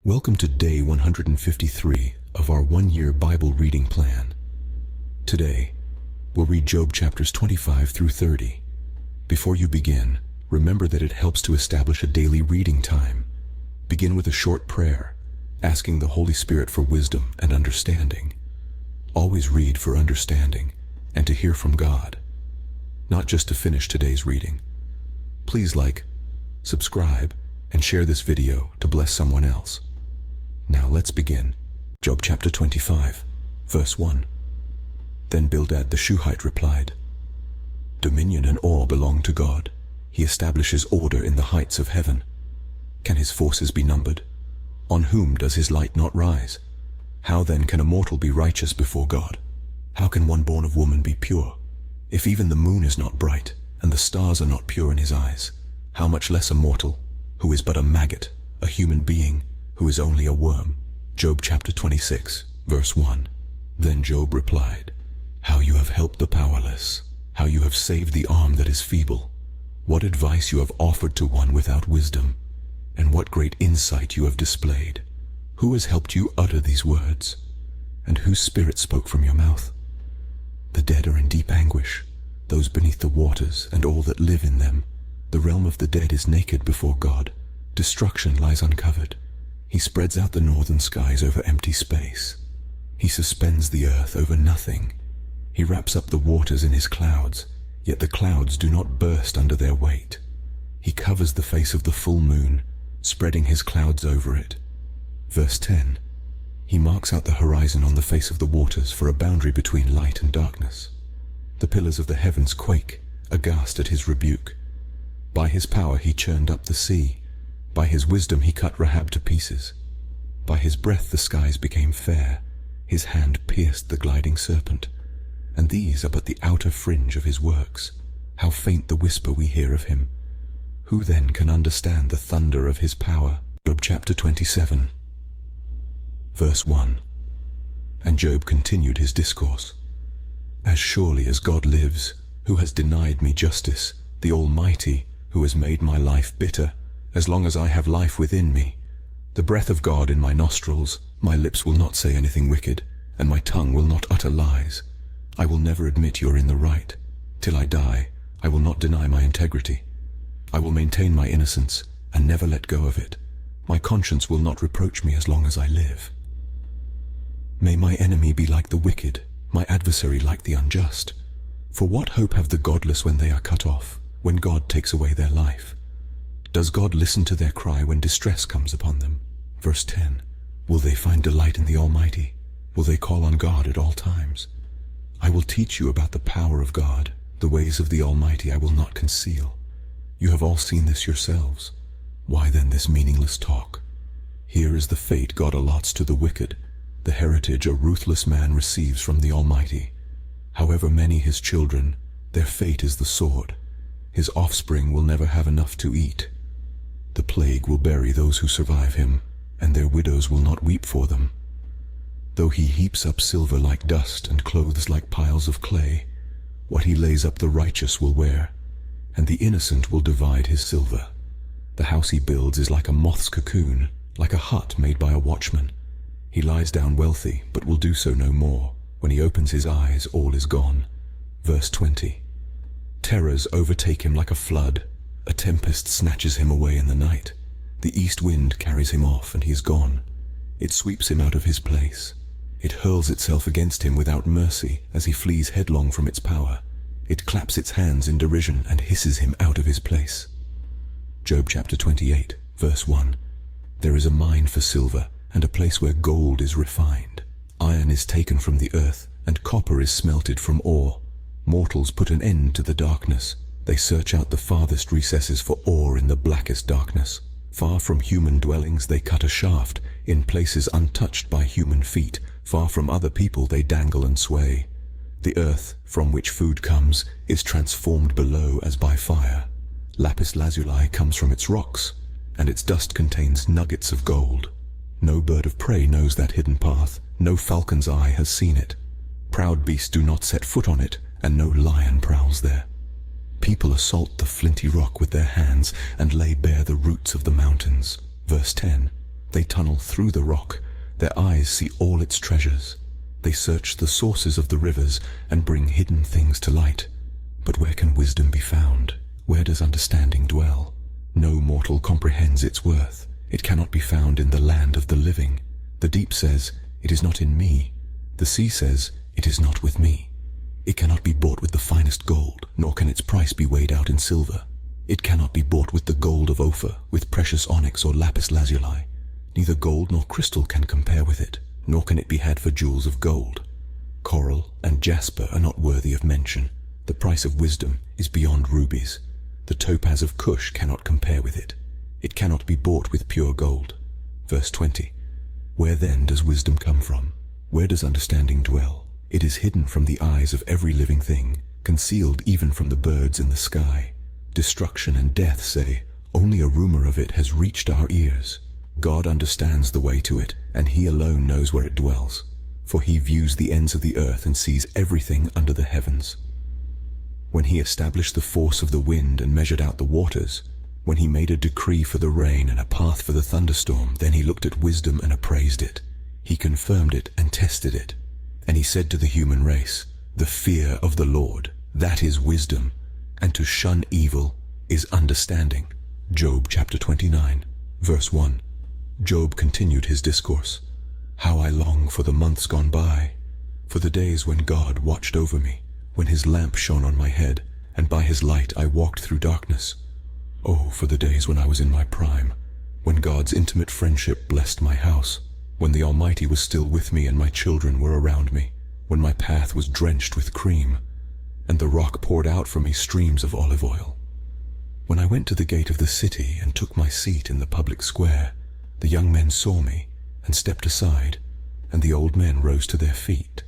Welcome to day 153 of our one-year Bible reading plan. Today, we'll read Job chapters 25 through 30. Before you begin, remember that it helps to establish a daily reading time. Begin with a short prayer, asking the Holy Spirit for wisdom and understanding. Always read for understanding and to hear from God, not just to finish today's reading. Please like, subscribe, and share this video to bless someone else. Now let's begin. Job chapter 25, verse 1. Then Bildad the Shuhite replied, Dominion and awe belong to God. He establishes order in the heights of heaven. Can his forces be numbered? On whom does his light not rise? How then can a mortal be righteous before God? How can one born of woman be pure? If even the moon is not bright, and the stars are not pure in his eyes, how much less a mortal, who is but a maggot, a human being, who is only a worm. Job chapter 26, verse 1. Then Job replied, How you have helped the powerless, how you have saved the arm that is feeble. What advice you have offered to one without wisdom, and what great insight you have displayed. Who has helped you utter these words, and whose spirit spoke from your mouth? The dead are in deep anguish, those beneath the waters and all that live in them. The realm of the dead is naked before God. Destruction lies uncovered. He spreads out the northern skies over empty space. He suspends the earth over nothing. He wraps up the waters in his clouds, yet the clouds do not burst under their weight. He covers the face of the full moon, spreading his clouds over it. Verse 10. He marks out the horizon on the face of the waters for a boundary between light and darkness. The pillars of the heavens quake, aghast at his rebuke. By his power he churned up the sea. By his wisdom he cut Rahab to pieces. By his breath the skies became fair. His hand pierced the gliding serpent. And these are but the outer fringe of his works. How faint the whisper we hear of him. Who then can understand the thunder of his power? Job chapter 27, verse 1. And Job continued his discourse. As surely as God lives, who has denied me justice, the Almighty, who has made my life bitter, as long as I have life within me, the breath of God in my nostrils, my lips will not say anything wicked, and my tongue will not utter lies. I will never admit you're in the right. Till I die, I will not deny my integrity. I will maintain my innocence and never let go of it. My conscience will not reproach me as long as I live. May my enemy be like the wicked, my adversary like the unjust. For what hope have the godless when they are cut off, when God takes away their life? Does God listen to their cry when distress comes upon them? Verse 10. Will they find delight in the Almighty? Will they call on God at all times? I will teach you about the power of God. The ways of the Almighty I will not conceal. You have all seen this yourselves. Why then this meaningless talk? Here is the fate God allots to the wicked, the heritage a ruthless man receives from the Almighty. However many his children, their fate is the sword. His offspring will never have enough to eat. The plague will bury those who survive him, and their widows will not weep for them. Though he heaps up silver like dust and clothes like piles of clay, what he lays up the righteous will wear, and the innocent will divide his silver. The house he builds is like a moth's cocoon, like a hut made by a watchman. He lies down wealthy, but will do so no more. When he opens his eyes, all is gone. Verse 20. Terrors overtake him like a flood. A tempest snatches him away in the night. The east wind carries him off, and he is gone. It sweeps him out of his place. It hurls itself against him without mercy as he flees headlong from its power. It claps its hands in derision and hisses him out of his place. Job chapter 28, verse 1. There is a mine for silver, and a place where gold is refined. Iron is taken from the earth, and copper is smelted from ore. Mortals put an end to the darkness. They search out the farthest recesses for ore in the blackest darkness. Far from human dwellings they cut a shaft, in places untouched by human feet. Far from other people they dangle and sway. The earth, from which food comes, is transformed below as by fire. Lapis lazuli comes from its rocks, and its dust contains nuggets of gold. No bird of prey knows that hidden path. No falcon's eye has seen it. Proud beasts do not set foot on it, and no lion prowls there. People assault the flinty rock with their hands and lay bare the roots of the mountains. Verse 10. They tunnel through the rock. Their eyes see all its treasures. They search the sources of the rivers and bring hidden things to light. But where can wisdom be found? Where does understanding dwell? No mortal comprehends its worth. It cannot be found in the land of the living. The deep says, "It is not in me." The sea says, "It is not with me." It cannot be bought with the finest gold, nor can its price be weighed out in silver. It cannot be bought with the gold of Ophir, with precious onyx or lapis lazuli. Neither gold nor crystal can compare with it, nor can it be had for jewels of gold. Coral and jasper are not worthy of mention. The price of wisdom is beyond rubies. The topaz of Cush cannot compare with it. It cannot be bought with pure gold. Verse 20. Where then does wisdom come from? Where does understanding dwell? It is hidden from the eyes of every living thing, concealed even from the birds in the sky. Destruction and death say, "Only a rumor of it has reached our ears." God understands the way to it, and he alone knows where it dwells. For he views the ends of the earth and sees everything under the heavens. When he established the force of the wind and measured out the waters, when he made a decree for the rain and a path for the thunderstorm, then he looked at wisdom and appraised it. He confirmed it and tested it. And he said to the human race, "The fear of the Lord, that is wisdom, and to shun evil is understanding." Job chapter 29, verse 1. Job continued his discourse. "How I long for the months gone by, for the days when God watched over me, when his lamp shone on my head, and by his light I walked through darkness. Oh, for the days when I was in my prime, when God's intimate friendship blessed my house, when the Almighty was still with me and my children were around me, when my path was drenched with cream, and the rock poured out for me streams of olive oil. When I went to the gate of the city and took my seat in the public square, the young men saw me and stepped aside, and the old men rose to their feet.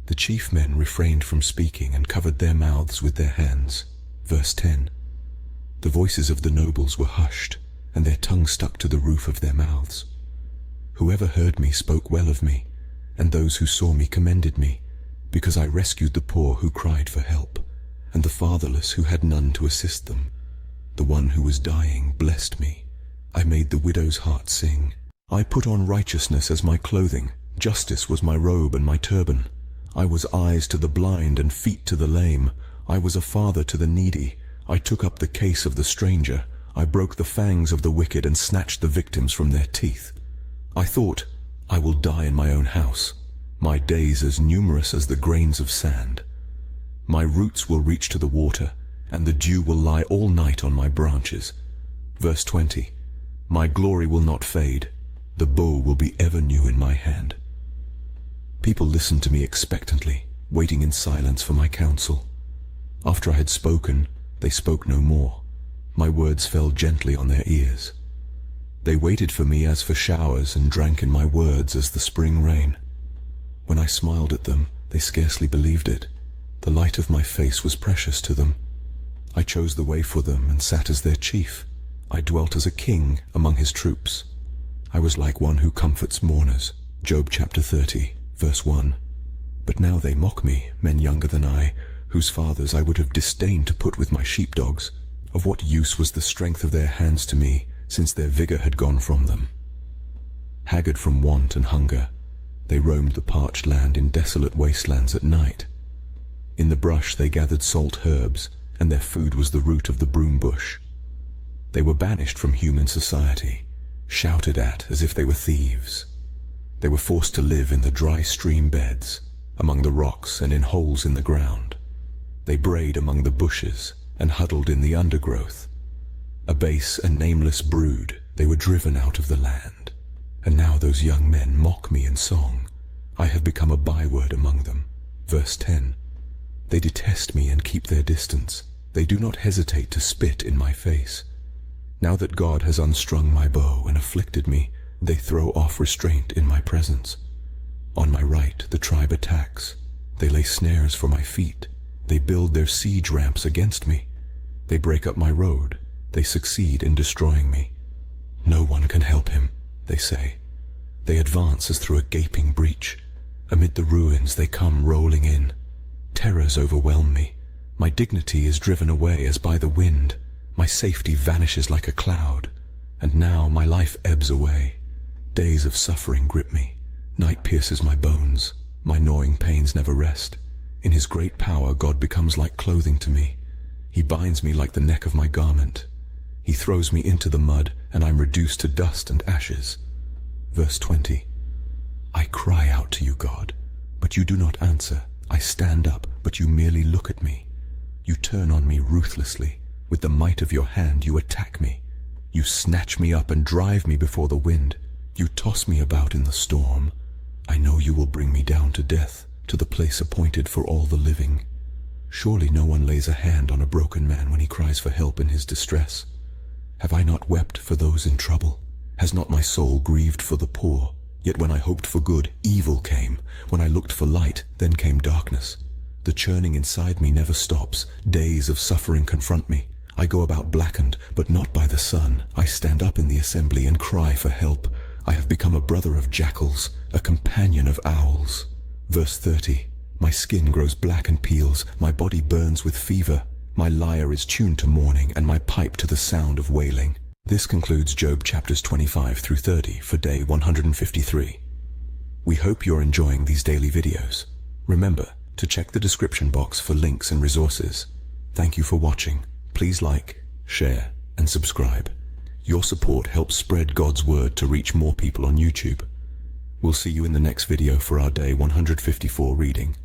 The chief men refrained from speaking and covered their mouths with their hands." Verse 10. The voices of the nobles were hushed, and their tongues stuck to the roof of their mouths. Whoever heard me spoke well of me, and those who saw me commended me, because I rescued the poor who cried for help, and the fatherless who had none to assist them. The one who was dying blessed me. I made the widow's heart sing. I put on righteousness as my clothing. Justice was my robe and my turban. I was eyes to the blind and feet to the lame. I was a father to the needy. I took up the case of the stranger. I broke the fangs of the wicked and snatched the victims from their teeth. I thought, I will die in my own house, my days as numerous as the grains of sand. My roots will reach to the water, and the dew will lie all night on my branches. Verse 20. My glory will not fade. The bow will be ever new in my hand. People listened to me expectantly, waiting in silence for my counsel. After I had spoken, they spoke no more. My words fell gently on their ears. They waited for me as for showers and drank in my words as the spring rain. When I smiled at them, they scarcely believed it. The light of my face was precious to them. I chose the way for them and sat as their chief. I dwelt as a king among his troops. I was like one who comforts mourners. Job chapter 30, verse 1. But now they mock me, men younger than I, whose fathers I would have disdained to put with my sheepdogs. Of what use was the strength of their hands to me, since their vigor had gone from them? Haggard from want and hunger, they roamed the parched land in desolate wastelands at night. In the brush they gathered salt herbs, and their food was the root of the broom bush. They were banished from human society, shouted at as if they were thieves. They were forced to live in the dry stream beds, among the rocks and in holes in the ground. They brayed among the bushes and huddled in the undergrowth. A base and nameless brood, they were driven out of the land. And now those young men mock me in song. I have become a byword among them. Verse 10. They detest me and keep their distance. They do not hesitate to spit in my face. Now that God has unstrung my bow and afflicted me, they throw off restraint in my presence. On my right the tribe attacks. They lay snares for my feet. They build their siege ramps against me. They break up my road. They succeed in destroying me. No one can help him, they say. They advance as through a gaping breach. Amid the ruins they come rolling in. Terrors overwhelm me. My dignity is driven away as by the wind. My safety vanishes like a cloud. And now my life ebbs away. Days of suffering grip me. Night pierces my bones. My gnawing pains never rest. In his great power, God becomes like clothing to me. He binds me like the neck of my garment. He throws me into the mud, and I'm reduced to dust and ashes. Verse 20. I cry out to you, God, but you do not answer. I stand up, but you merely look at me. You turn on me ruthlessly. With the might of your hand, you attack me. You snatch me up and drive me before the wind. You toss me about in the storm. I know you will bring me down to death, to the place appointed for all the living. Surely no one lays a hand on a broken man when he cries for help in his distress. Have I not wept for those in trouble? Has not my soul grieved for the poor? Yet when I hoped for good, evil came. When I looked for light, then came darkness. The churning inside me never stops. Days of suffering confront me. I go about blackened, but not by the sun. I stand up in the assembly and cry for help. I have become a brother of jackals, a companion of owls. Verse 30. My skin grows black and peels. My body burns with fever. My lyre is tuned to mourning, and my pipe to the sound of wailing. This concludes Job chapters 25 through 30 for day 153. We hope you're enjoying these daily videos. Remember to check the description box for links and resources. Thank you for watching. Please like, share, and subscribe. Your support helps spread God's word to reach more people on YouTube. We'll see you in the next video for our day 154 reading.